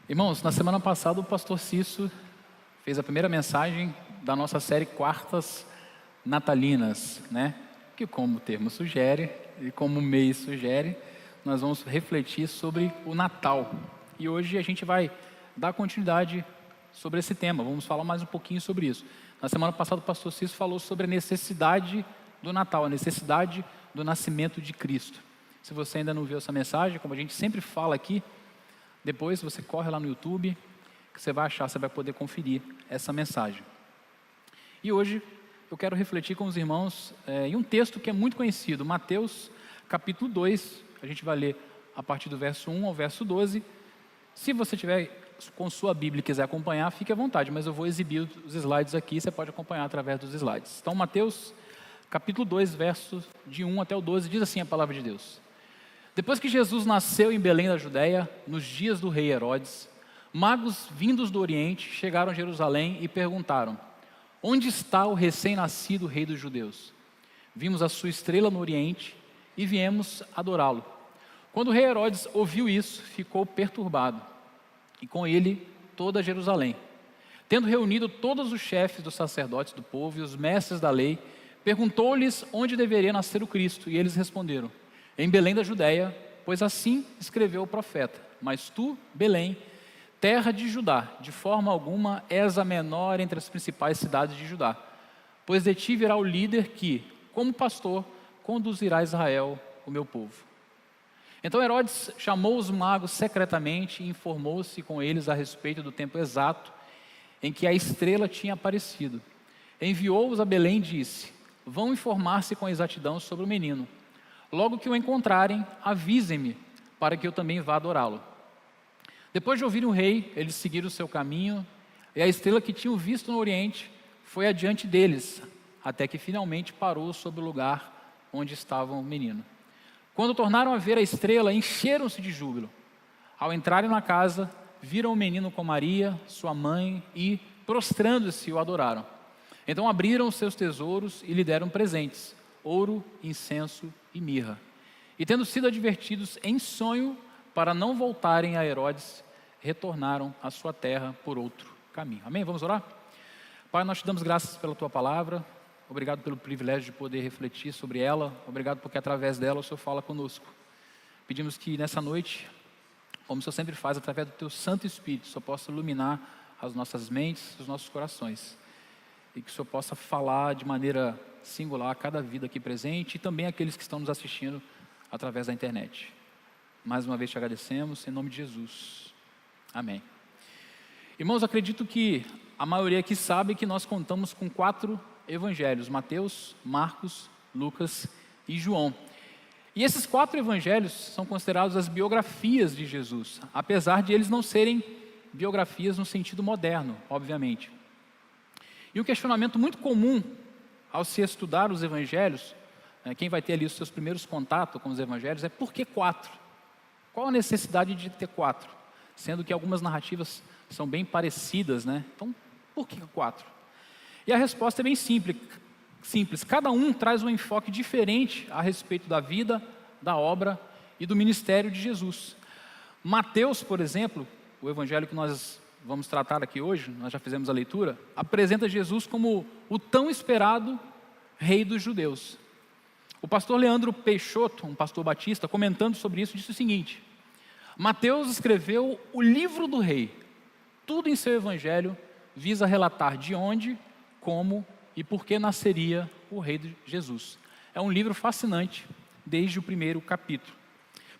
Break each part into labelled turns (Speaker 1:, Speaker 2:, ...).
Speaker 1: Irmãos, na semana passada o pastor Cício fez a primeira mensagem da nossa série Quartas Natalinas, né? Que, como o termo sugere e como o mês sugere, nós vamos refletir sobre o Natal. E hoje a gente vai dar continuidade sobre esse tema, vamos falar mais um pouquinho sobre isso. Na semana passada o pastor Cício falou sobre a necessidade do Natal, a necessidade do nascimento de Cristo. Se você ainda não viu essa mensagem, como a gente sempre fala aqui, depois você corre lá no YouTube, que você vai achar, você vai poder conferir essa mensagem. E hoje eu quero refletir com os irmãos em um texto que é muito conhecido, Mateus capítulo 2, a gente vai ler a partir do verso 1 ao verso 12. Se você tiver com sua Bíblia e quiser acompanhar, fique à vontade, mas eu vou exibir os slides aqui, você pode acompanhar através dos slides. Então Mateus capítulo 2, versos de 1 até o 12, diz assim a palavra de Deus. Depois que Jesus nasceu em Belém da Judéia, nos dias do rei Herodes, magos vindos do Oriente chegaram a Jerusalém e perguntaram: onde está o recém-nascido rei dos judeus? Vimos a sua estrela no Oriente e viemos adorá-lo. Quando o rei Herodes ouviu isso, ficou perturbado, e com ele toda Jerusalém. Tendo reunido todos os chefes dos sacerdotes do povo e os mestres da lei, perguntou-lhes onde deveria nascer o Cristo, e eles responderam: em Belém da Judéia, pois assim escreveu o profeta. Mas tu, Belém, terra de Judá, de forma alguma és a menor entre as principais cidades de Judá, pois de ti virá o líder que, como pastor, conduzirá Israel, o meu povo. Então Herodes chamou os magos secretamente e informou-se com eles a respeito do tempo exato em que a estrela tinha aparecido. Enviou-os a Belém e disse: vão informar-se com exatidão sobre o menino. Logo que o encontrarem, avisem-me, para que eu também vá adorá-lo. Depois de ouvirem o rei, eles seguiram o seu caminho, e a estrela que tinham visto no Oriente foi adiante deles, até que finalmente parou sobre o lugar onde estava o menino. Quando tornaram a ver a estrela, encheram-se de júbilo. Ao entrarem na casa, viram o menino com Maria, sua mãe, e, prostrando-se, o adoraram. Então abriram os seus tesouros e lhe deram presentes: ouro, incenso e mirra. E tendo sido advertidos em sonho para não voltarem a Herodes, retornaram à sua terra por outro caminho. Amém? Vamos orar? Pai, nós te damos graças pela tua palavra, obrigado pelo privilégio de poder refletir sobre ela, obrigado porque através dela o Senhor fala conosco. Pedimos que nessa noite, como o Senhor sempre faz, através do teu Santo Espírito, o Senhor possa iluminar as nossas mentes, os nossos corações, e que o Senhor possa falar de maneira singular a cada vida aqui presente e também aqueles que estão nos assistindo através da internet. Mais uma vez te agradecemos, em nome de Jesus. Amém. Irmãos, acredito que a maioria aqui sabe que nós contamos com 4 evangelhos: Mateus, Marcos, Lucas e João. E esses 4 evangelhos são considerados as biografias de Jesus, apesar de eles não serem biografias no sentido moderno, obviamente. E um questionamento muito comum ao se estudar os evangelhos, quem vai ter ali os seus primeiros contatos com os evangelhos, é por que 4? Qual a necessidade de ter 4? Sendo que algumas narrativas são bem parecidas, né? Então, por que 4? E a resposta é bem simples. Cada um traz um enfoque diferente a respeito da vida, da obra e do ministério de Jesus. Mateus, por exemplo, o evangelho que nós vamos tratar aqui hoje, nós já fizemos a leitura, apresenta Jesus como o tão esperado rei dos judeus. O pastor Leandro Peixoto, um pastor batista, comentando sobre isso, disse o seguinte: Mateus escreveu o livro do rei. Tudo em seu evangelho visa relatar de onde, como e por que nasceria o rei de Jesus. É um livro fascinante desde o primeiro capítulo.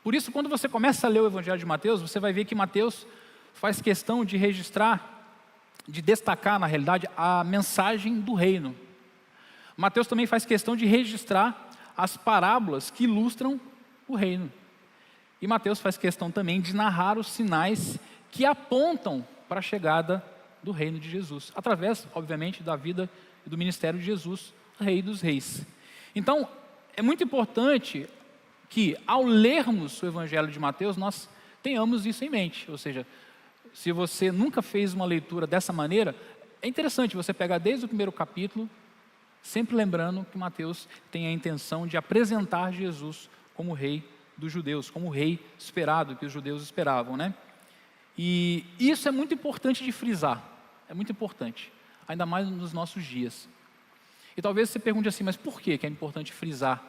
Speaker 1: Por isso, quando você começa a ler o evangelho de Mateus, você vai ver que Mateus faz questão de registrar, de destacar, na realidade, a mensagem do reino. Mateus também faz questão de registrar as parábolas que ilustram o reino. E Mateus faz questão também de narrar os sinais que apontam para a chegada do reino de Jesus, através, obviamente, da vida e do ministério de Jesus, Rei dos Reis. Então, é muito importante que, ao lermos o evangelho de Mateus, nós tenhamos isso em mente, ou seja, se você nunca fez uma leitura dessa maneira, é interessante você pegar desde o primeiro capítulo, sempre lembrando que Mateus tem a intenção de apresentar Jesus como rei dos judeus, como o rei esperado que os judeus esperavam, né? E isso é muito importante de frisar, é muito importante, ainda mais nos nossos dias. E talvez você pergunte assim, mas por que é importante frisar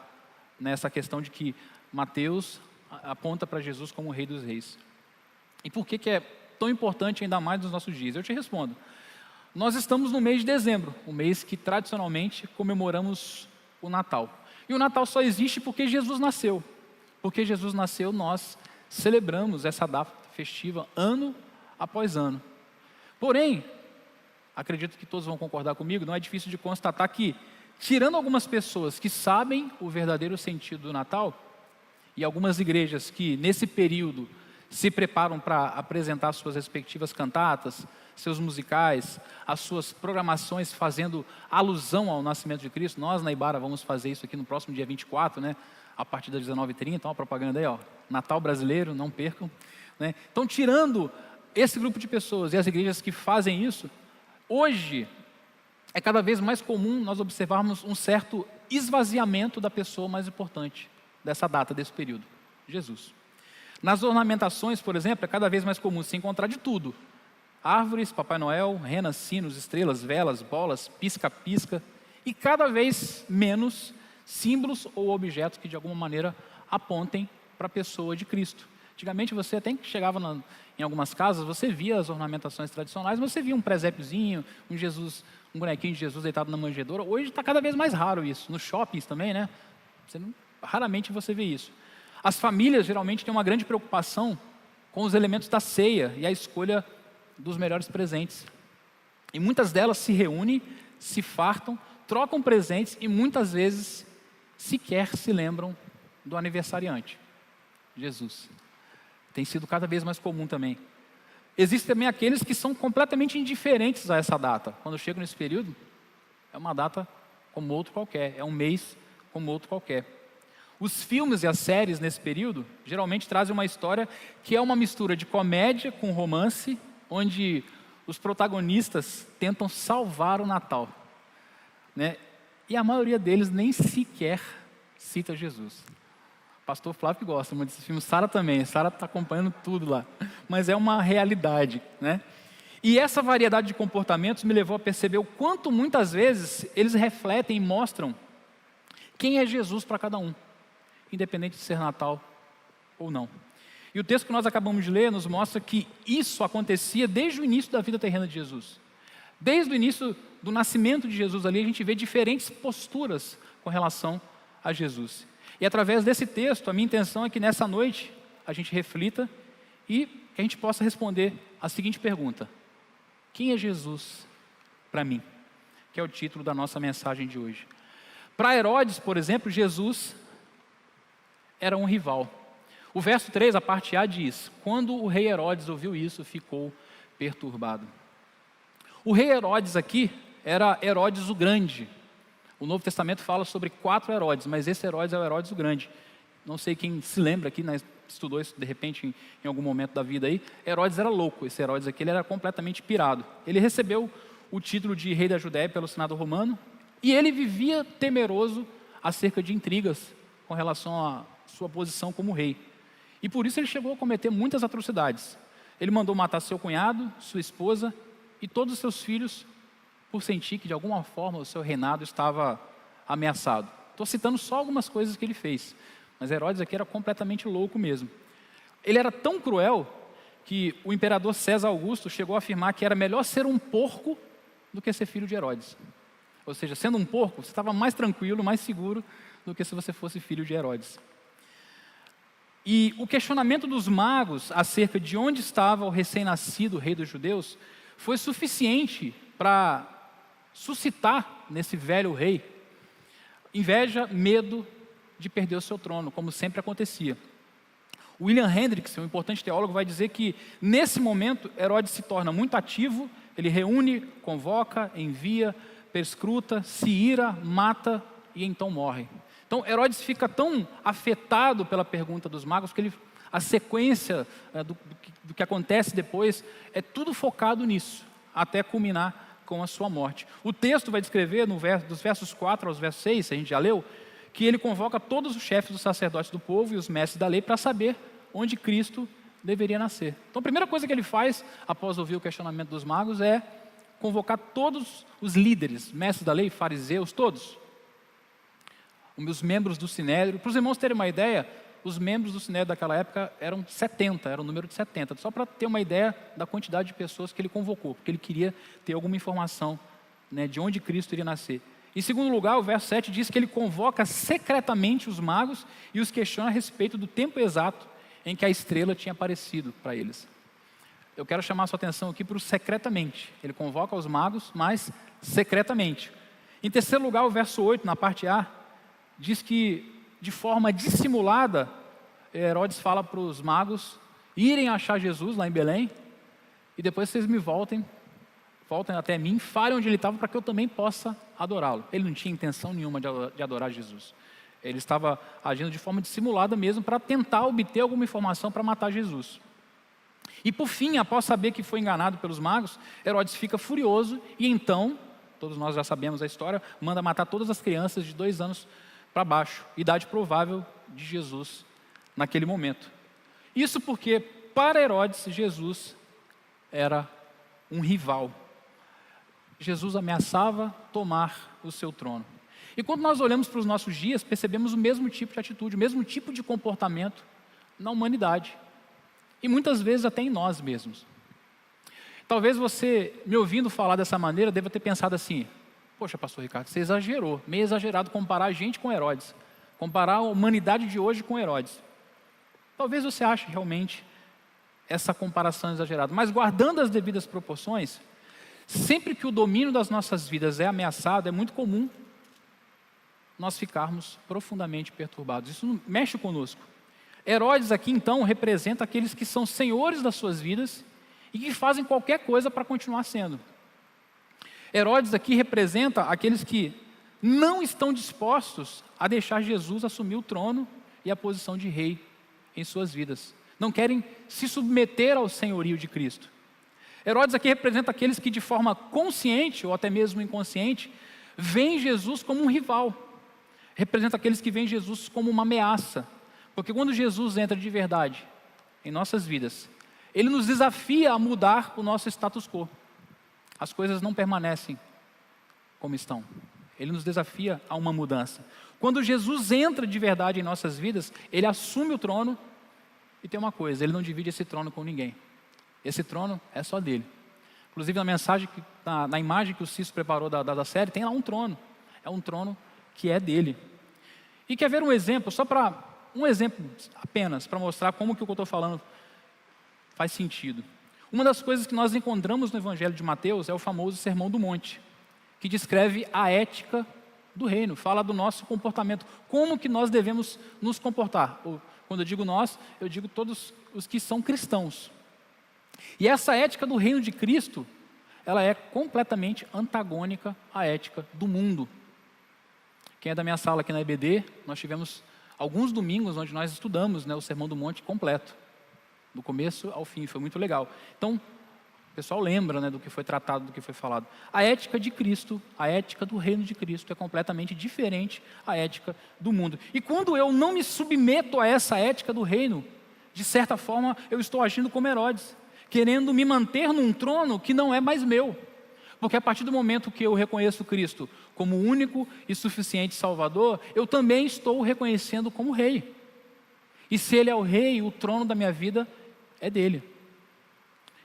Speaker 1: nessa questão de que Mateus aponta para Jesus como o Rei dos Reis? E por que é tão importante ainda mais nos nossos dias? Eu te respondo. Nós estamos no mês de dezembro, o mês que tradicionalmente comemoramos o Natal. E o Natal só existe porque Jesus nasceu. Porque Jesus nasceu, nós celebramos essa data festiva ano após ano. Porém, acredito que todos vão concordar comigo, não é difícil de constatar que, tirando algumas pessoas que sabem o verdadeiro sentido do Natal, e algumas igrejas que nesse período se preparam para apresentar suas respectivas cantatas, seus musicais, as suas programações fazendo alusão ao nascimento de Cristo. Nós na Ibara vamos fazer isso aqui no próximo dia 24, né? A partir das 19h30, uma propaganda aí, ó, Natal brasileiro, não percam. Né? Então, tirando esse grupo de pessoas e as igrejas que fazem isso, hoje é cada vez mais comum nós observarmos um certo esvaziamento da pessoa mais importante dessa data, desse período, Jesus. Nas ornamentações, por exemplo, é cada vez mais comum se encontrar de tudo. Árvores, Papai Noel, renas, sinos, estrelas, velas, bolas, pisca-pisca, e cada vez menos símbolos ou objetos que de alguma maneira apontem para a pessoa de Cristo. Antigamente você até chegava em algumas casas, você via as ornamentações tradicionais, mas você via um presépiozinho, um bonequinho de Jesus deitado na manjedoura. Hoje está cada vez mais raro isso. Nos shoppings também, né? Raramente você vê isso. As famílias geralmente têm uma grande preocupação com os elementos da ceia e a escolha dos melhores presentes. E muitas delas se reúnem, se fartam, trocam presentes e muitas vezes sequer se lembram do aniversariante, Jesus. Tem sido cada vez mais comum também. Existem também aqueles que são completamente indiferentes a essa data. Quando chegam nesse período, é uma data como outro qualquer, é um mês como outro qualquer. Os filmes e as séries nesse período geralmente trazem uma história que é uma mistura de comédia com romance, onde os protagonistas tentam salvar o Natal, né? E a maioria deles nem sequer cita Jesus. Pastor Flávio que gosta muito desses filmes, Sara também, Sara está acompanhando tudo lá, mas é uma realidade, né? E essa variedade de comportamentos me levou a perceber o quanto muitas vezes eles refletem e mostram quem é Jesus para cada um, independente de ser Natal ou não. E o texto que nós acabamos de ler nos mostra que isso acontecia desde o início da vida terrena de Jesus. Desde o início do nascimento de Jesus ali, a gente vê diferentes posturas com relação a Jesus. E através desse texto, a minha intenção é que nessa noite a gente reflita e que a gente possa responder a seguinte pergunta: quem é Jesus para mim? Que é o título da nossa mensagem de hoje. Para Herodes, por exemplo, Jesus era um rival. O verso 3, a parte A diz: quando o rei Herodes ouviu isso, ficou perturbado. O rei Herodes aqui era Herodes o Grande. O Novo Testamento fala sobre 4 Herodes, mas esse Herodes é o Herodes o Grande. Não sei quem se lembra aqui, né, estudou isso de repente em algum momento da vida aí. Herodes era louco, esse Herodes aqui ele era completamente pirado. Ele recebeu o título de rei da Judéia pelo Senado romano e ele vivia temeroso acerca de intrigas com relação à sua posição como rei. E por isso ele chegou a cometer muitas atrocidades. Ele mandou matar seu cunhado, sua esposa e todos os seus filhos por sentir que de alguma forma o seu reinado estava ameaçado. Estou citando só algumas coisas que ele fez, mas Herodes aqui era completamente louco mesmo. Ele era tão cruel que o imperador César Augusto chegou a afirmar que era melhor ser um porco do que ser filho de Herodes. Ou seja, sendo um porco, você estava mais tranquilo, mais seguro do que se você fosse filho de Herodes. E o questionamento dos magos acerca de onde estava o recém-nascido rei dos judeus foi suficiente para suscitar nesse velho rei inveja, medo de perder o seu trono, como sempre acontecia. William Hendricks, um importante teólogo, vai dizer que nesse momento Herodes se torna muito ativo, ele reúne, convoca, envia, perscruta, se ira, mata e então morre. Então Herodes fica tão afetado pela pergunta dos magos que a sequência do que acontece depois é tudo focado nisso, até culminar com a sua morte. O texto vai descrever, dos versos 4 aos versos 6, a gente já leu, que ele convoca todos os chefes dos sacerdotes do povo e os mestres da lei para saber onde Cristo deveria nascer. Então a primeira coisa que ele faz, após ouvir o questionamento dos magos, é convocar todos os líderes, mestres da lei, fariseus, todos, os membros do Sinédrio. Para os irmãos terem uma ideia, os membros do Sinédrio daquela época eram 70, era o número de 70, só para ter uma ideia da quantidade de pessoas que ele convocou, porque ele queria ter alguma informação, né, de onde Cristo iria nascer. Em segundo lugar, o verso 7 diz que ele convoca secretamente os magos e os questiona a respeito do tempo exato em que a estrela tinha aparecido para eles. Eu quero chamar a sua atenção aqui para o secretamente. Ele convoca os magos, mas secretamente. Em terceiro lugar, o verso 8, na parte A, diz que de forma dissimulada, Herodes fala para os magos irem achar Jesus lá em Belém, e depois vocês me voltem até mim, falem onde ele estava para que eu também possa adorá-lo. Ele não tinha intenção nenhuma de adorar Jesus. Ele estava agindo de forma dissimulada mesmo para tentar obter alguma informação para matar Jesus. E por fim, após saber que foi enganado pelos magos, Herodes fica furioso e então, todos nós já sabemos a história, manda matar todas as crianças de 2 anos para baixo, idade provável de Jesus naquele momento. Isso porque, para Herodes, Jesus era um rival. Jesus ameaçava tomar o seu trono. E quando nós olhamos para os nossos dias, percebemos o mesmo tipo de atitude, o mesmo tipo de comportamento na humanidade. E muitas vezes até em nós mesmos. Talvez você, me ouvindo falar dessa maneira, deva ter pensado assim: poxa, pastor Ricardo, você exagerou, meio exagerado comparar a gente com Herodes, comparar a humanidade de hoje com Herodes. Talvez você ache realmente essa comparação exagerada, mas guardando as devidas proporções, sempre que o domínio das nossas vidas é ameaçado, é muito comum nós ficarmos profundamente perturbados. Isso mexe conosco. Herodes aqui então representa aqueles que são senhores das suas vidas e que fazem qualquer coisa para continuar sendo. Herodes aqui representa aqueles que não estão dispostos a deixar Jesus assumir o trono e a posição de rei em suas vidas. Não querem se submeter ao senhorio de Cristo. Herodes aqui representa aqueles que de forma consciente ou até mesmo inconsciente veem Jesus como um rival. Representa aqueles que veem Jesus como uma ameaça. Porque quando Jesus entra de verdade em nossas vidas, Ele nos desafia a mudar o nosso status quo. As coisas não permanecem como estão. Ele nos desafia a uma mudança. Quando Jesus entra de verdade em nossas vidas, Ele assume o trono e tem uma coisa: Ele não divide esse trono com ninguém. Esse trono é só dele. Inclusive na mensagem, na imagem que o Cício preparou da série, tem lá um trono. É um trono que é dele. E quer ver um exemplo, um exemplo apenas, para mostrar como que o que eu estou falando faz sentido. Uma das coisas que nós encontramos no Evangelho de Mateus é o famoso Sermão do Monte, que descreve a ética do reino, fala do nosso comportamento, como que nós devemos nos comportar. Quando eu digo nós, eu digo todos os que são cristãos. E essa ética do reino de Cristo, ela é completamente antagônica à ética do mundo. Quem é da minha sala aqui na EBD, nós tivemos alguns domingos onde nós estudamos, o Sermão do Monte completo, do começo ao fim, foi muito legal. Então, o pessoal lembra, do que foi tratado, do que foi falado. A ética de Cristo, a ética do reino de Cristo é completamente diferente à ética do mundo. E quando eu não me submeto a essa ética do reino, de certa forma eu estou agindo como Herodes, querendo me manter num trono que não é mais meu. Porque a partir do momento que eu reconheço Cristo como único e suficiente Salvador, eu também estou o reconhecendo como Rei. E se Ele é o Rei, o trono da minha vida é dele.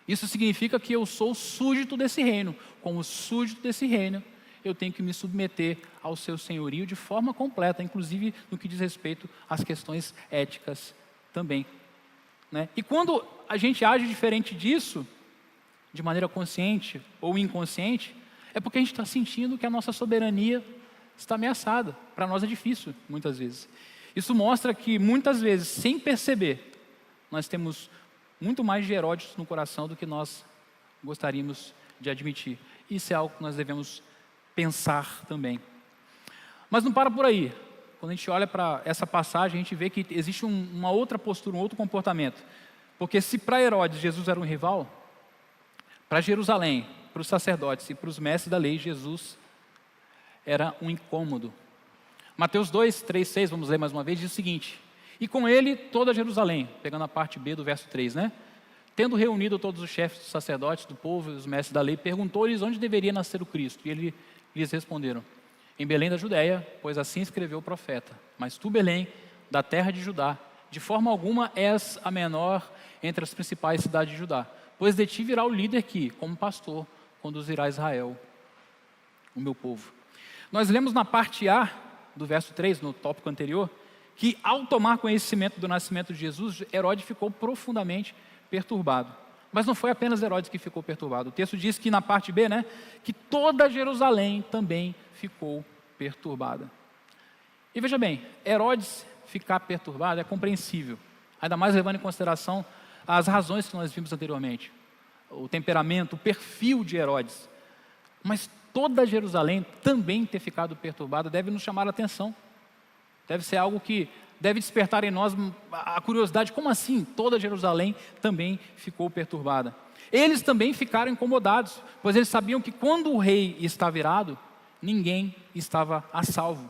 Speaker 1: Isso significa que eu sou súdito desse reino. Como súdito desse reino, eu tenho que me submeter ao seu senhorio de forma completa, inclusive no que diz respeito às questões éticas também. E quando a gente age diferente disso, de maneira consciente ou inconsciente, é porque a gente está sentindo que a nossa soberania está ameaçada. Para nós é difícil, muitas vezes. Isso mostra que, muitas vezes, sem perceber, nós temos muito mais de Herodes no coração do que nós gostaríamos de admitir. Isso é algo que nós devemos pensar também. Mas não para por aí. Quando a gente olha para essa passagem, a gente vê que existe uma outra postura, um outro comportamento. Porque se para Herodes Jesus era um rival, para Jerusalém, para os sacerdotes e para os mestres da lei, Jesus era um incômodo. Mateus 2, 3, 6, vamos ler mais uma vez, diz o seguinte: E com ele toda Jerusalém, pegando a parte B do verso 3, né? Tendo reunido todos os chefes dos sacerdotes do povo e os mestres da lei, perguntou-lhes onde deveria nascer o Cristo. E eles responderam: em Belém da Judéia, pois assim escreveu o profeta. Mas tu, Belém, da terra de Judá, de forma alguma és a menor entre as principais cidades de Judá, pois de ti virá o líder que, como pastor, conduzirá Israel, o meu povo. Nós lemos na parte A do verso 3, no tópico anterior, que ao tomar conhecimento do nascimento de Jesus, Herodes ficou profundamente perturbado. Mas não foi apenas Herodes que ficou perturbado. O texto diz que na parte B, né, que toda Jerusalém também ficou perturbada. E veja bem, Herodes ficar perturbado é compreensível, ainda mais levando em consideração as razões que nós vimos anteriormente, o temperamento, o perfil de Herodes. Mas toda Jerusalém também ter ficado perturbada deve nos chamar a atenção. Deve ser algo que deve despertar em nós a curiosidade: como assim toda Jerusalém também ficou perturbada? Eles também ficaram incomodados, pois eles sabiam que quando o rei estava irado, ninguém estava a salvo.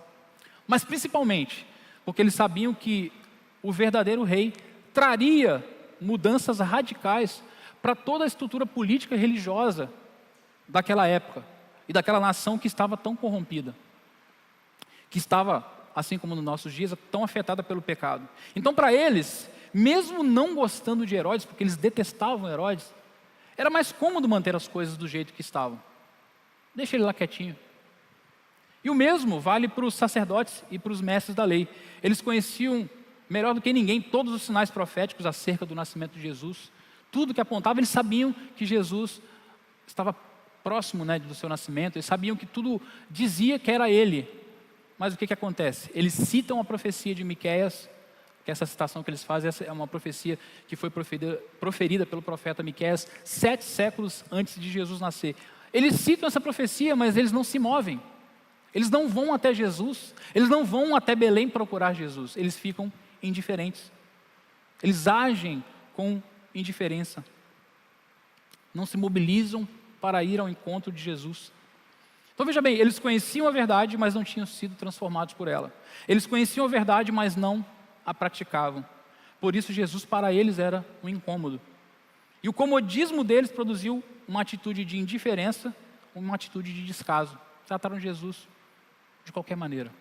Speaker 1: Mas principalmente porque eles sabiam que o verdadeiro rei traria mudanças radicais para toda a estrutura política e religiosa daquela época e daquela nação que estava tão corrompida, que estava, assim como nos nossos dias, tão afetada pelo pecado. Então, para eles, mesmo não gostando de Herodes, porque eles detestavam Herodes, era mais cômodo manter as coisas do jeito que estavam. Deixa ele lá quietinho. E o mesmo vale para os sacerdotes e para os mestres da lei. Eles conheciam melhor do que ninguém todos os sinais proféticos acerca do nascimento de Jesus. Tudo que apontava, eles sabiam que Jesus estava próximo, né, do seu nascimento. Eles sabiam que tudo dizia que era ele. Mas o que acontece? Eles citam a profecia de Miqueias, que essa citação que eles fazem é uma profecia que foi proferida pelo profeta Miqueias 7 séculos antes de Jesus nascer. Eles citam essa profecia, mas eles não se movem. Eles não vão até Jesus, eles não vão até Belém procurar Jesus, eles ficam indiferentes. Eles agem com indiferença. Não se mobilizam para ir ao encontro de Jesus. Então veja bem, eles conheciam a verdade, mas não tinham sido transformados por ela. Eles conheciam a verdade, mas não a praticavam. Por isso Jesus para eles era um incômodo. E o comodismo deles produziu uma atitude de indiferença, uma atitude de descaso. Trataram Jesus de qualquer maneira.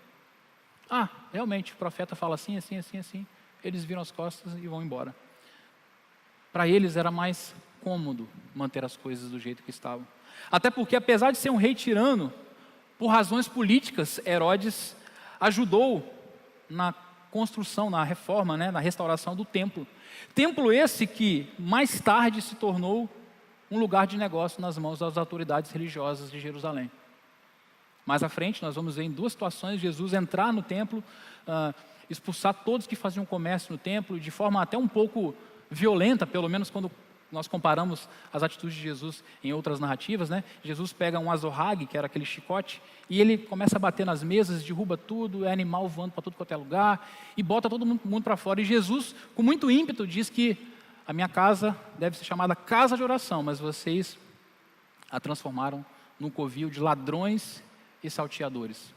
Speaker 1: Realmente, o profeta fala assim, assim, assim, assim. Eles viram as costas e vão embora. Para eles era mais cômodo manter as coisas do jeito que estavam. Até porque, apesar de ser um rei tirano, por razões políticas, Herodes ajudou na construção, na reforma, né, na restauração do templo. Templo esse que mais tarde se tornou um lugar de negócio nas mãos das autoridades religiosas de Jerusalém. Mais à frente, nós vamos ver em 2 situações Jesus entrar no templo, expulsar todos que faziam comércio no templo, de forma até um pouco violenta, pelo menos quando nós comparamos as atitudes de Jesus em outras narrativas, né? Jesus pega um azorrague, que era aquele chicote, e ele começa a bater nas mesas, derruba tudo, é animal voando para tudo quanto é lugar, e bota todo mundo para fora. E Jesus, com muito ímpeto, diz que a minha casa deve ser chamada casa de oração, mas vocês a transformaram num covil de ladrões e salteadores.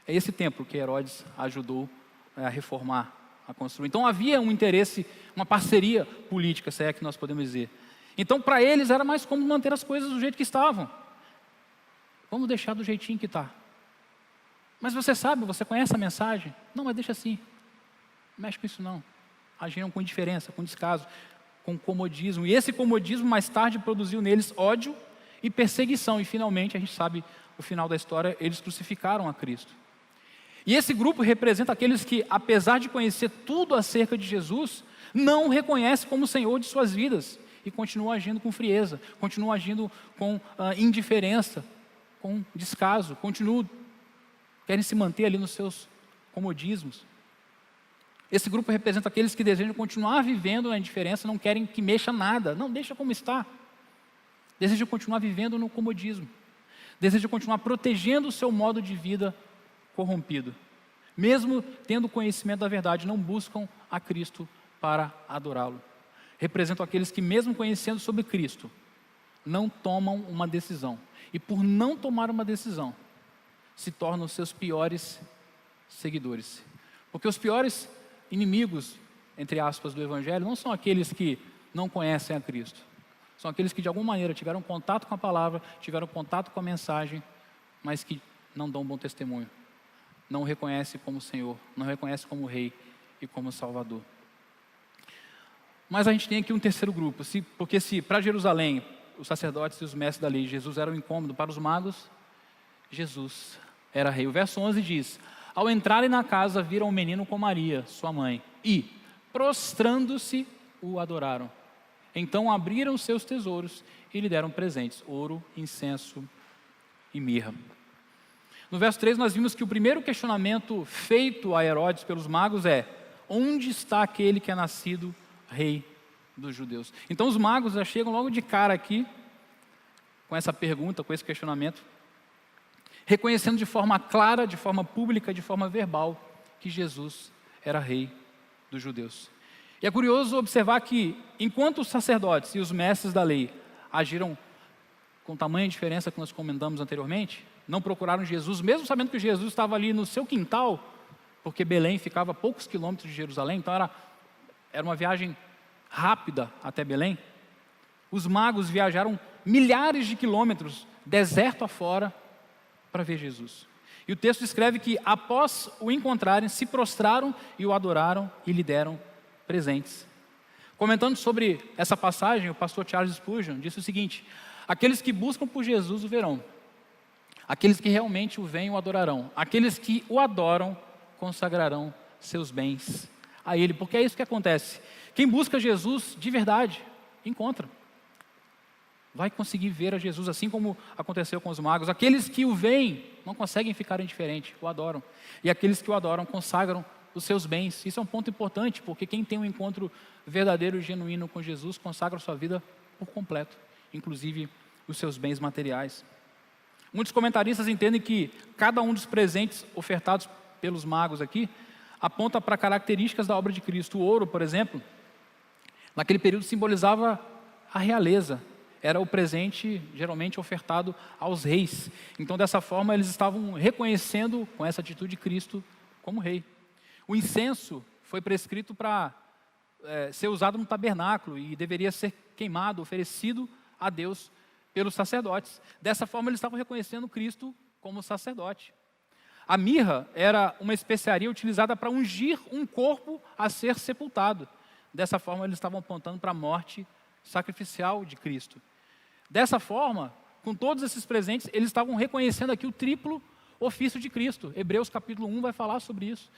Speaker 1: É esse templo que Herodes ajudou a reformar, a construir. Então havia um interesse, uma parceria política, se é que nós podemos dizer. Então para eles era mais cômodo manter as coisas do jeito que estavam. Vamos deixar do jeitinho que está. Mas você sabe, você conhece a mensagem? Não, mas deixa assim. Não mexe com isso não. Agiram com indiferença, com descaso, com comodismo. E esse comodismo mais tarde produziu neles ódio e perseguição. E finalmente, a gente sabe o final da história, eles crucificaram a Cristo. E esse grupo representa aqueles que, apesar de conhecer tudo acerca de Jesus, não o reconhecem como Senhor de suas vidas e continuam agindo com frieza, continuam agindo com indiferença, com descaso, querem se manter ali nos seus comodismos. Esse grupo representa aqueles que desejam continuar vivendo na indiferença, não querem que mexa nada, não, deixa como está. Desejam continuar vivendo no comodismo, desejam continuar protegendo o seu modo de vida corrompido. Mesmo tendo conhecimento da verdade, não buscam a Cristo para adorá-lo. Representam aqueles que, mesmo conhecendo sobre Cristo, não tomam uma decisão. E por não tomar uma decisão, se tornam seus piores seguidores. Porque os piores inimigos, entre aspas, do Evangelho, não são aqueles que não conhecem a Cristo. São aqueles que de alguma maneira tiveram contato com a palavra, tiveram contato com a mensagem, mas que não dão bom testemunho. Não o reconhecem como Senhor, não o reconhecem como Rei e como Salvador. Mas a gente tem aqui um terceiro grupo, porque se para Jerusalém, os sacerdotes e os mestres da lei, Jesus era um incômodo, para os magos, Jesus era rei. O verso 11 diz: ao entrarem na casa, viram um menino com Maria, sua mãe, e, prostrando-se, o adoraram. Então abriram seus tesouros e lhe deram presentes, ouro, incenso e mirra. No verso 3 nós vimos que o primeiro questionamento feito a Herodes pelos magos é: onde está aquele que é nascido rei dos judeus? Então os magos já chegam logo de cara aqui, com essa pergunta, com esse questionamento, reconhecendo de forma clara, de forma pública, de forma verbal, que Jesus era rei dos judeus. E é curioso observar que, enquanto os sacerdotes e os mestres da lei agiram com tamanha diferença que nós comentamos anteriormente, não procuraram Jesus, mesmo sabendo que Jesus estava ali no seu quintal, porque Belém ficava a poucos quilômetros de Jerusalém, então era uma viagem rápida até Belém. Os magos viajaram milhares de quilômetros, deserto afora, para ver Jesus. E o texto descreve que, após o encontrarem, se prostraram e o adoraram e lhe deram presentes. Comentando sobre essa passagem, o pastor Charles Spurgeon disse o seguinte: aqueles que buscam por Jesus o verão, aqueles que realmente o veem o adorarão, aqueles que o adoram consagrarão seus bens a Ele, porque é isso que acontece. Quem busca Jesus de verdade, encontra. Vai conseguir ver a Jesus, assim como aconteceu com os magos. Aqueles que o veem não conseguem ficar indiferentes, o adoram. E aqueles que o adoram consagram os seus bens. Isso é um ponto importante, porque quem tem um encontro verdadeiro e genuíno com Jesus consagra a sua vida por completo, inclusive os seus bens materiais. Muitos comentaristas entendem que cada um dos presentes ofertados pelos magos aqui aponta para características da obra de Cristo. O ouro, por exemplo, naquele período simbolizava a realeza. Era o presente geralmente ofertado aos reis. Então, dessa forma, eles estavam reconhecendo com essa atitude Cristo como rei. O incenso foi prescrito para ser usado no tabernáculo e deveria ser queimado, oferecido a Deus pelos sacerdotes. Dessa forma, eles estavam reconhecendo Cristo como sacerdote. A mirra era uma especiaria utilizada para ungir um corpo a ser sepultado. Dessa forma, eles estavam apontando para a morte sacrificial de Cristo. Dessa forma, com todos esses presentes, eles estavam reconhecendo aqui o triplo ofício de Cristo. Hebreus capítulo 1 vai falar sobre isso.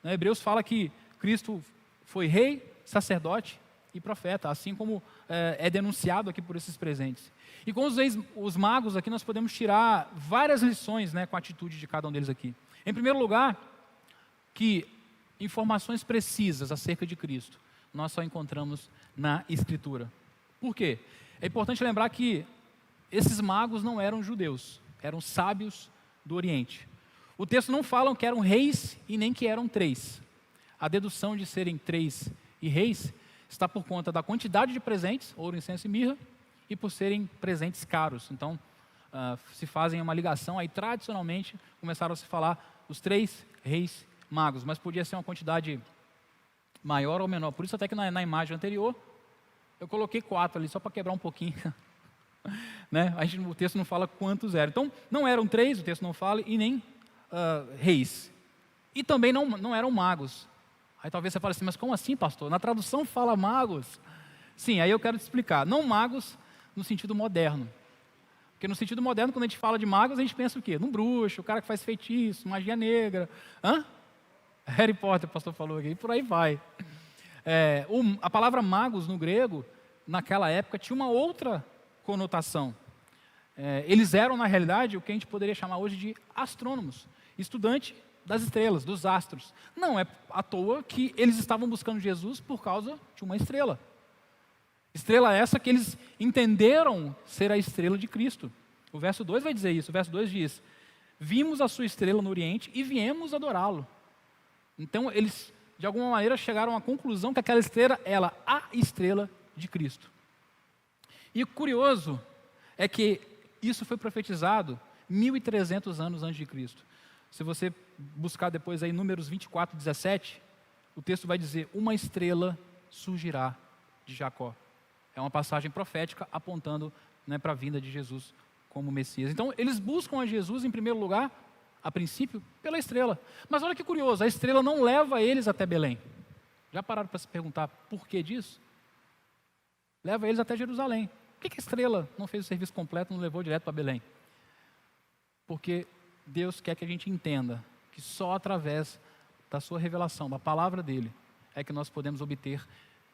Speaker 1: Hebreus fala que Cristo foi rei, sacerdote e profeta, assim como é denunciado aqui por esses presentes. E com os magos aqui nós podemos tirar várias lições, com a atitude de cada um deles aqui. Em primeiro lugar, que informações precisas acerca de Cristo nós só encontramos na Escritura. Por quê? É importante lembrar que esses magos não eram judeus, eram sábios do Oriente. O texto não fala que eram reis e nem que eram três. A dedução de serem três e reis está por conta da quantidade de presentes, ouro, incenso e mirra, e por serem presentes caros. Então, se fazem uma ligação, aí tradicionalmente começaram a se falar os três reis magos, mas podia ser uma quantidade maior ou menor. Por isso até que na imagem anterior, eu coloquei 4 ali, só para quebrar um pouquinho. O texto não fala quantos eram. Então, não eram 3, o texto não fala, e nem reis. E também não eram magos. Aí talvez você fale assim, mas como assim, pastor? Na tradução fala magos. Sim, aí eu quero te explicar. Não magos no sentido moderno. Porque no sentido moderno, quando a gente fala de magos, a gente pensa o quê? Num bruxo, o cara que faz feitiço, magia negra. Harry Potter, o pastor falou aqui, e por aí vai. A palavra magos no grego, naquela época, tinha uma outra conotação. Eles eram, na realidade, o que a gente poderia chamar hoje de astrônomos, estudante das estrelas, dos astros. Não é à toa que eles estavam buscando Jesus por causa de uma estrela. Estrela essa que eles entenderam ser a estrela de Cristo. O verso 2 vai dizer isso. O verso 2 diz: vimos a sua estrela no Oriente e viemos adorá-lo. Então, eles, de alguma maneira, chegaram à conclusão que aquela estrela era a estrela de Cristo. E o curioso é que isso foi profetizado 1.300 anos antes de Cristo. Se você buscar depois aí Números 24, 17, o texto vai dizer: uma estrela surgirá de Jacó. É uma passagem profética apontando, né, para a vinda de Jesus como Messias. Então, eles buscam a Jesus, em primeiro lugar, a princípio, pela estrela. Mas olha que curioso, a estrela não leva eles até Belém. Já pararam para se perguntar por que disso? Leva eles até Jerusalém. Por que a estrela não fez o serviço completo e não levou direto para Belém? Porque Deus quer que a gente entenda que só através da sua revelação, da palavra dele, é que nós podemos obter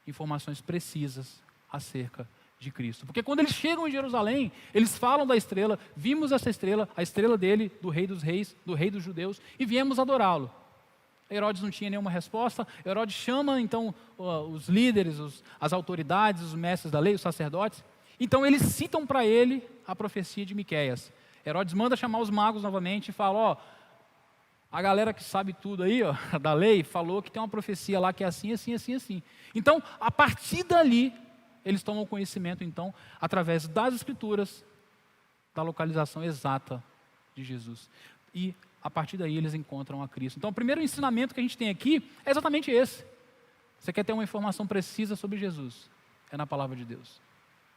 Speaker 1: informações precisas acerca de Cristo. Porque quando eles chegam em Jerusalém, eles falam da estrela: vimos essa estrela, a estrela dele, do rei dos reis, do rei dos judeus, e viemos adorá-lo. Herodes não tinha nenhuma resposta. Herodes chama então os líderes, as autoridades, os mestres da lei, os sacerdotes. Então eles citam para ele a profecia de Miqueias. Herodes manda chamar os magos novamente e fala: a galera que sabe tudo aí, da lei, falou que tem uma profecia lá que é assim, assim, assim, assim. Então, a partir dali, eles tomam conhecimento, então, através das Escrituras, da localização exata de Jesus. E, a partir daí, eles encontram a Cristo. Então, o primeiro ensinamento que a gente tem aqui é exatamente esse. Você quer ter uma informação precisa sobre Jesus? É na palavra de Deus.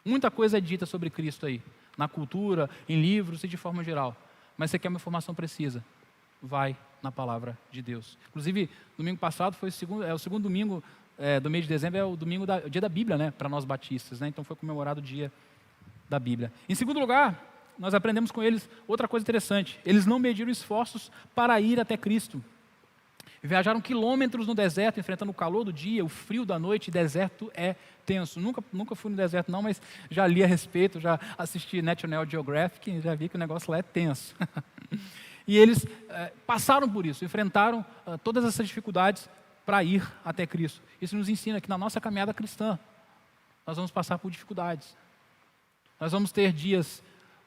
Speaker 1: Muita coisa é dita sobre Cristo aí, na cultura, em livros e de forma geral. Mas você quer uma informação precisa? Vai na palavra de Deus. Inclusive, domingo passado foi o segundo domingo do mês de dezembro, é o dia da Bíblia, né, para nós batistas, né? Então foi comemorado o dia da Bíblia. Em segundo lugar, nós aprendemos com eles outra coisa interessante: eles não mediram esforços para ir até Cristo. Viajaram quilômetros no deserto, enfrentando o calor do dia, o frio da noite. Deserto é tenso. Nunca fui no deserto não, mas já li a respeito, já assisti National Geographic e já vi que o negócio lá é tenso. E eles passaram por isso, enfrentaram todas essas dificuldades para ir até Cristo. Isso nos ensina que na nossa caminhada cristã, nós vamos passar por dificuldades. Nós vamos ter dias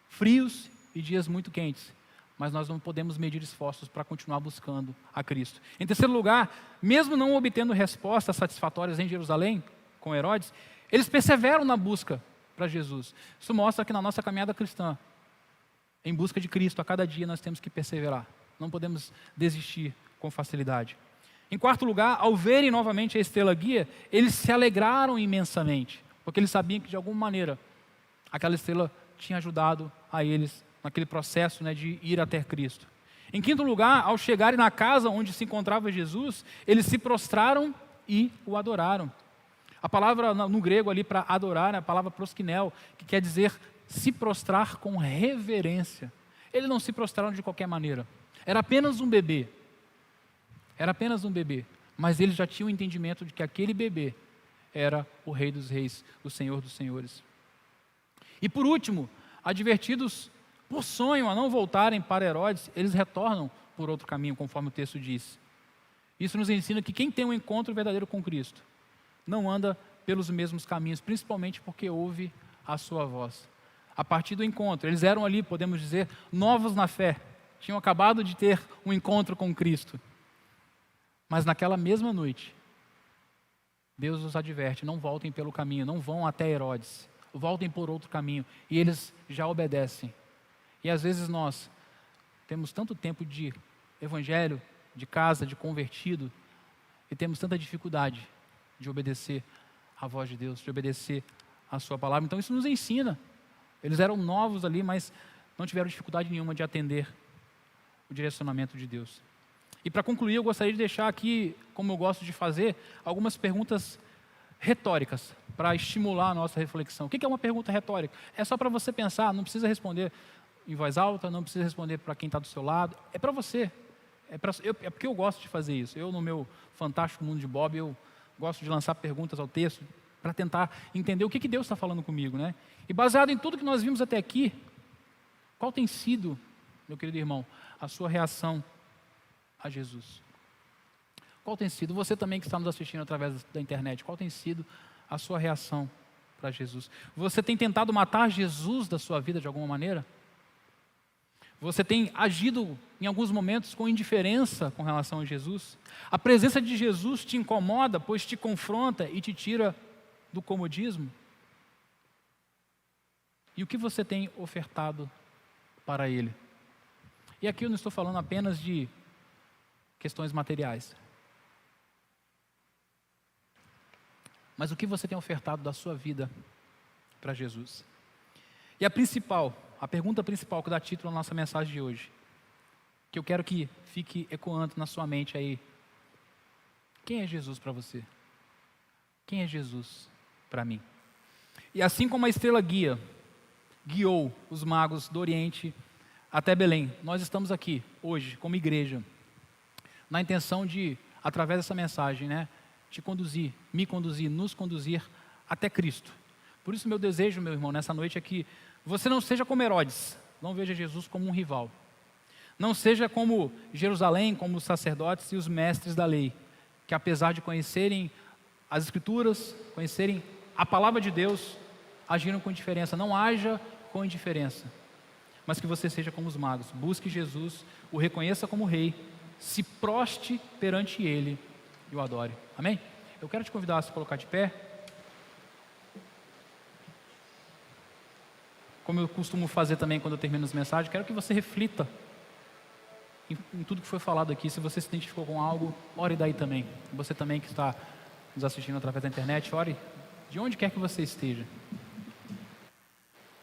Speaker 1: frios e dias muito quentes, mas nós não podemos medir esforços para continuar buscando a Cristo. Em terceiro lugar, mesmo não obtendo respostas satisfatórias em Jerusalém, com Herodes, eles perseveram na busca para Jesus. Isso mostra que na nossa caminhada cristã, em busca de Cristo, a cada dia nós temos que perseverar. Não podemos desistir com facilidade. Em quarto lugar, ao verem novamente a estrela guia, eles se alegraram imensamente, porque eles sabiam que de alguma maneira aquela estrela tinha ajudado a eles naquele processo, né, de ir até Cristo. Em quinto lugar, ao chegarem na casa onde se encontrava Jesus, eles se prostraram e o adoraram. A palavra no grego ali para adorar é a palavra proskinel, que quer dizer se prostrar com reverência. Eles não se prostraram de qualquer maneira. Era apenas um bebê. Mas eles já tinham o entendimento de que aquele bebê era o Rei dos Reis, o Senhor dos Senhores. E por último, advertidos por sonho a não voltarem para Herodes, eles retornam por outro caminho, conforme o texto diz. Isso nos ensina que quem tem um encontro verdadeiro com Cristo não anda pelos mesmos caminhos, principalmente porque ouve a sua voz. A partir do encontro, eles eram ali, podemos dizer, novos na fé. Tinham acabado de ter um encontro com Cristo. Mas naquela mesma noite, Deus os adverte: não voltem pelo caminho, não vão até Herodes, voltem por outro caminho. E eles já obedecem. E às vezes nós temos tanto tempo de evangelho, de casa, de convertido, e temos tanta dificuldade de obedecer à voz de Deus, de obedecer à sua palavra. Então isso nos ensina. Eles eram novos ali, mas não tiveram dificuldade nenhuma de atender o direcionamento de Deus. E para concluir, eu gostaria de deixar aqui, como eu gosto de fazer, algumas perguntas retóricas para estimular a nossa reflexão. O que é uma pergunta retórica? É só para você pensar, não precisa responder em voz alta, não precisa responder para quem está do seu lado, é para você. É porque eu gosto de fazer isso. Eu, no meu fantástico mundo de Bob, eu gosto de lançar perguntas ao texto para tentar entender o que Deus está falando comigo, né? E baseado em tudo que nós vimos até aqui, qual tem sido, meu querido irmão, a sua reação a Jesus? Qual tem sido, você também que está nos assistindo através da internet, qual tem sido a sua reação para Jesus? Você tem tentado matar Jesus da sua vida de alguma maneira? Você tem agido em alguns momentos com indiferença com relação a Jesus? A presença de Jesus te incomoda, pois te confronta e te tira do comodismo? E o que você tem ofertado para Ele? E aqui eu não estou falando apenas de questões materiais. mas o que você tem ofertado da sua vida para Jesus? E a pergunta principal que dá título à nossa mensagem de hoje, que eu quero que fique ecoando na sua mente aí: quem é Jesus para você? Quem é Jesus para mim? E assim como a estrela guiou os magos do Oriente até Belém, nós estamos aqui hoje como igreja, na intenção de, através dessa mensagem, te conduzir, me conduzir, nos conduzir até Cristo. Por isso meu desejo, meu irmão, nessa noite é que você não seja como Herodes, não veja Jesus como um rival. Não seja como Jerusalém, como os sacerdotes e os mestres da lei, que apesar de conhecerem as Escrituras, conhecerem a palavra de Deus, agiram com indiferença. Não haja com indiferença, mas que você seja como os magos. Busque Jesus, o reconheça como rei, se proste perante ele e o adore. Amém? Eu quero te convidar a se colocar de pé. Como eu costumo fazer também quando eu termino as mensagens, quero que você reflita em tudo que foi falado aqui. Se você se identificou com algo, ore daí também. Você também que está nos assistindo através da internet, ore de onde quer que você esteja.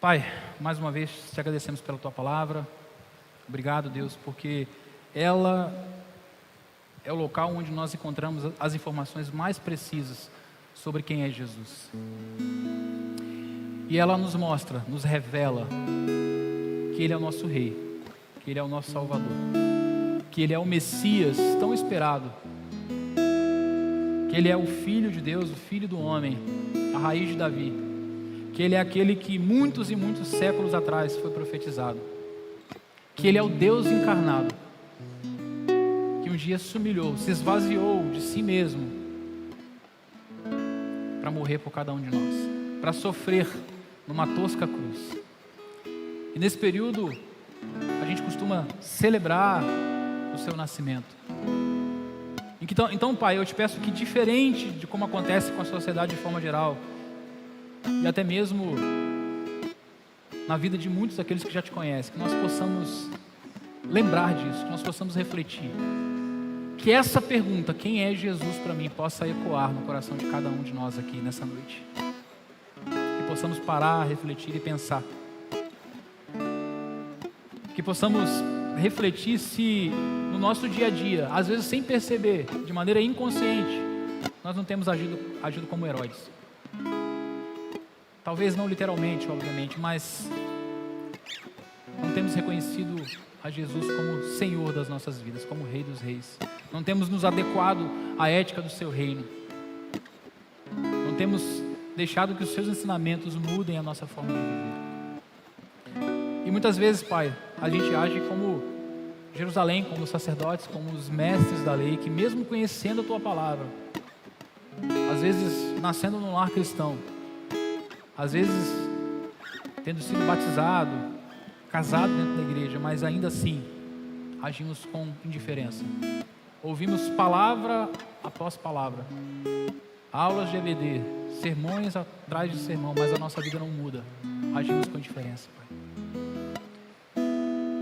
Speaker 1: Pai, mais uma vez te agradecemos pela Tua palavra. Obrigado, Deus, porque ela é o local onde nós encontramos as informações mais precisas sobre quem é Jesus. E ela nos mostra, nos revela que Ele é o nosso Rei, que Ele é o nosso Salvador, que Ele é o Messias tão esperado, que Ele é o Filho de Deus, o Filho do homem, a raiz de Davi, que Ele é aquele que muitos e muitos séculos atrás foi profetizado, que Ele é o Deus encarnado, que um dia se humilhou, se esvaziou de si mesmo para morrer por cada um de nós, para sofrer numa tosca cruz. E nesse período a gente costuma celebrar o seu nascimento. Então, Pai, eu te peço que, diferente de como acontece com a sociedade de forma geral, e até mesmo na vida de muitos daqueles que já te conhecem, que nós possamos lembrar disso, que nós possamos refletir, que essa pergunta, quem é Jesus para mim, possa ecoar no coração de cada um de nós aqui nessa noite, que possamos parar, refletir e pensar, que possamos refletir se no nosso dia a dia, às vezes sem perceber, de maneira inconsciente, nós não temos agido como Herodes. Talvez não literalmente, obviamente, mas não temos reconhecido a Jesus como Senhor das nossas vidas, como Rei dos Reis. Não temos nos adequado à ética do seu reino. Não temos deixado que os seus ensinamentos mudem a nossa forma de viver. E muitas vezes, Pai, a gente age como Jerusalém, como os sacerdotes, como os mestres da lei, que mesmo conhecendo a Tua palavra, às vezes nascendo num lar cristão, às vezes tendo sido batizado, casado dentro da igreja, mas ainda assim agimos com indiferença. Ouvimos palavra após palavra, aulas de EBD, sermões atrás de sermão, mas a nossa vida não muda. Agimos com indiferença, Pai.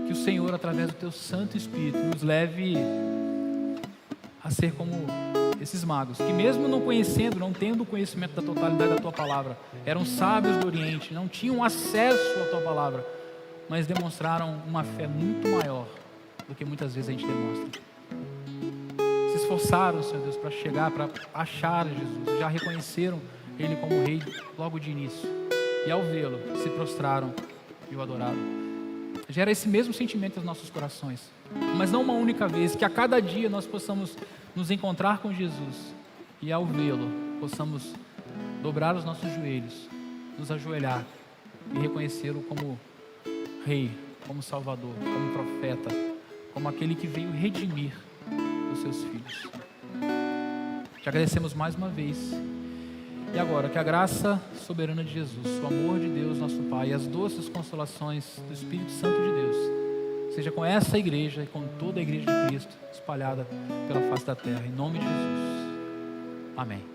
Speaker 1: Que o Senhor, através do Teu Santo Espírito, nos leve a ser como esses magos, que mesmo não conhecendo, não tendo o conhecimento da totalidade da Tua palavra, eram sábios do Oriente, não tinham acesso à Tua palavra, mas demonstraram uma fé muito maior do que muitas vezes a gente demonstra. Se esforçaram, Senhor Deus, para chegar, para achar Jesus, já reconheceram Ele como Rei logo de início, e ao vê-lo, se prostraram e o adoraram. Gera esse mesmo sentimento nos nossos corações, mas não uma única vez, que a cada dia nós possamos nos encontrar com Jesus e ao vê-lo, possamos dobrar os nossos joelhos, nos ajoelhar e reconhecê-lo como Rei, como Salvador, como profeta, como aquele que veio redimir os seus filhos. Te agradecemos mais uma vez. E agora, que a graça soberana de Jesus, o amor de Deus, nosso Pai, e as doces consolações do Espírito Santo de Deus, seja com essa igreja e com toda a igreja de Cristo espalhada pela face da terra. Em nome de Jesus. Amém.